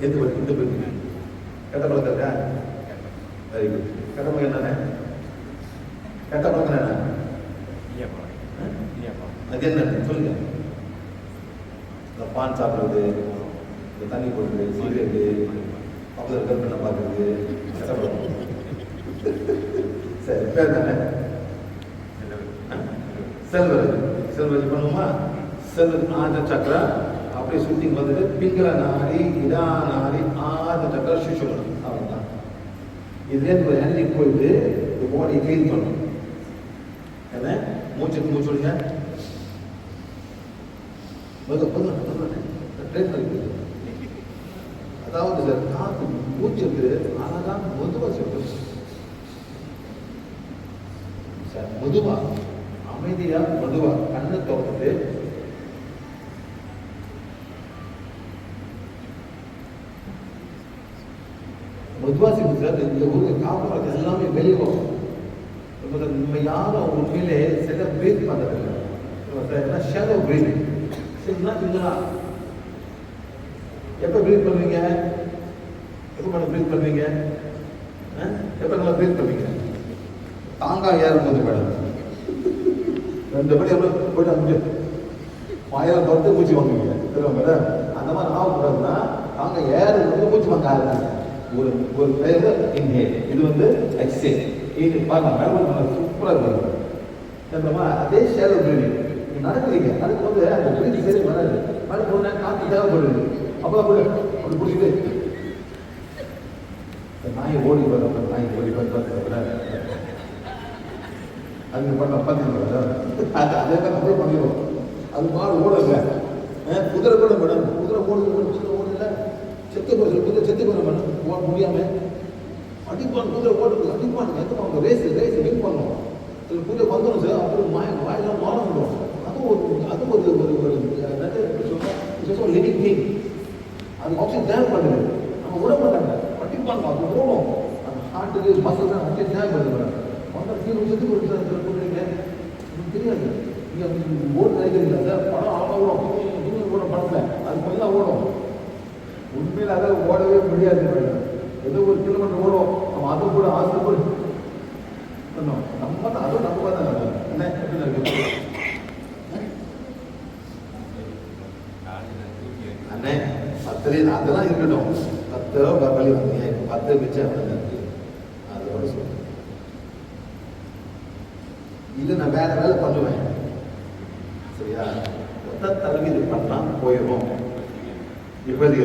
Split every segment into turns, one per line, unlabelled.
எது இந்த போய் கெட்ட பழக்கம் இருக்கா? Very good. கெட்ட பழக்கம் என்னென்ன? கெட்ட பழக்கம் என்ன? அது என்ன சொல்லுங்க. இந்த பான் சாப்பிட்றது, இந்த தண்ணி போடுறது, சிகரெட்டு, அப்போ கற்பனை பார்க்கறது, கெட்ட பழக்கம். சரி, பேர் தானே செல்வராஜ். செல்வராஜ் பண்ணுவோமா? செல்வ ஆஜ சக்கரா அப்படியே சுற்றி வந்துட்டு பிங்கள நாரி, இடா நாரி, ஆஜ சக்கரா சுஷுமனம். அவ்வளோதான். இதுலேருந்து ஒரு எனர்ஜி போயிட்டு பாடியை க்ளீன் பண்ணணும். என்ன மூச்சு விடுங்க. அதாவது சார் காற்று மூச்சுக்கு அழகாக மெதுவாக சொல்லணும் சார். மெதுவா அமைதியா மெதுவா கண்ணை திறந்துட்டு மெதுவா செய்யும் சார். இந்த ஊருக்கு காப்பாற்ற எல்லாமே வெளியே வரும். நம்ம யாரும் உண்மையிலே சில பிரீத் பண்ணுறதில்லை. ஷேடோ பிரீதிங் சரிங்களா? எப்போ பிரீத் பண்ணுவீங்க? எப்போ பிரீத் பண்ணுவீங்க? எப்போ நல்லா பிரீத் பண்ணுவீங்க? தாங்காய் ஏறும்போது மேடம் 2 மணி எவ்வளோ போய்ட்டு அஞ்சு வாயில தொட்டு மூச்சு வாங்குவீங்க தெரியும் மேடம். அந்த மாதிரி ஆகக்கூடாதுன்னா தாங்காய் ஏறும்போது மூச்சு வாங்க ஆரம்பிங்க. ஒரு பேர் இன்ஹேல், இது எக்ஸேல். இது பாருங்க மேடம் சூப்பராக இருக்கும். தெரியுமா? அதே ஷேடோ பிரீதிங். நீங்கள் நடக்குறீங்க, நடக்கும்போது அந்த பிரீதிங் சரி வராது. மேலே போன காற்று தேவைப்படுது. அப்போ அப்படி பிடிச்சிட்டு நாயை ஓடி வர நாய் ஓடி பார்த்து அது பண்ண பார்த்தீங்களா? அதே மாதிரி அப்படியே பண்ணிடுவோம். அது மாடு ஓடுங்க. குதிரை கூட மேடம், குதிரை ஓடுல செத்து போகிற குதிரை செத்து போகிற மேடம் ஓட முடியாமல் அடிப்பான். குதிரை ஓடுறது அடிப்பானுங்க. எந்த அவங்க ரேஸ் வின் பண்ணுவோம். சில குதிரை வந்துடும் சார். அப்புறம் வாயெல்லாம் மாற விடுவோம். அதுவும் ஒரு லிவிங் திங். அது ஆக்சிஜன் தேவைப்படுது. நம்ம விட மாட்டாங்க. அடிப்பாங்க. அது ஓடும். அந்த ஹார்ட்டுக்கு மசில் தான் ஆக்சிஜன் தேவைப்படுது. செத்து கொடுக்குறீங்க தெரியாது. நீங்கள் ஓட்டு நினைக்கிறீங்களா சார்? படம் அவ்வளோ ஓடும் படத்தில் அது கொஞ்சம் ஓடும். உண்மையில் அதான் ஓடவே முடியாது. ஏதோ ஒரு கிலோமீட்டர் ஓடும். அவன் அதை கூட ஆசைப்படு நம்ம தான் அதுவும் நம்ம தான் என்ன எப்படி இருக்கு அண்ணே. 10 அதெல்லாம் இருக்கட்டும். 10 வழி வந்தீங்க. 10 மிச்சம் இருக்கு. அதோட சொல்லுங்க. இது நான் வேற வேலை பண்ணுவேன். சரியா? மொத்த தலைமை இது பண்ணலாம் போயிடும். இப்போதைக்கு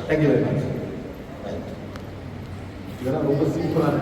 தேங்க்யூ வெரி மச். இதெல்லாம் ரொம்ப சிம்பிளான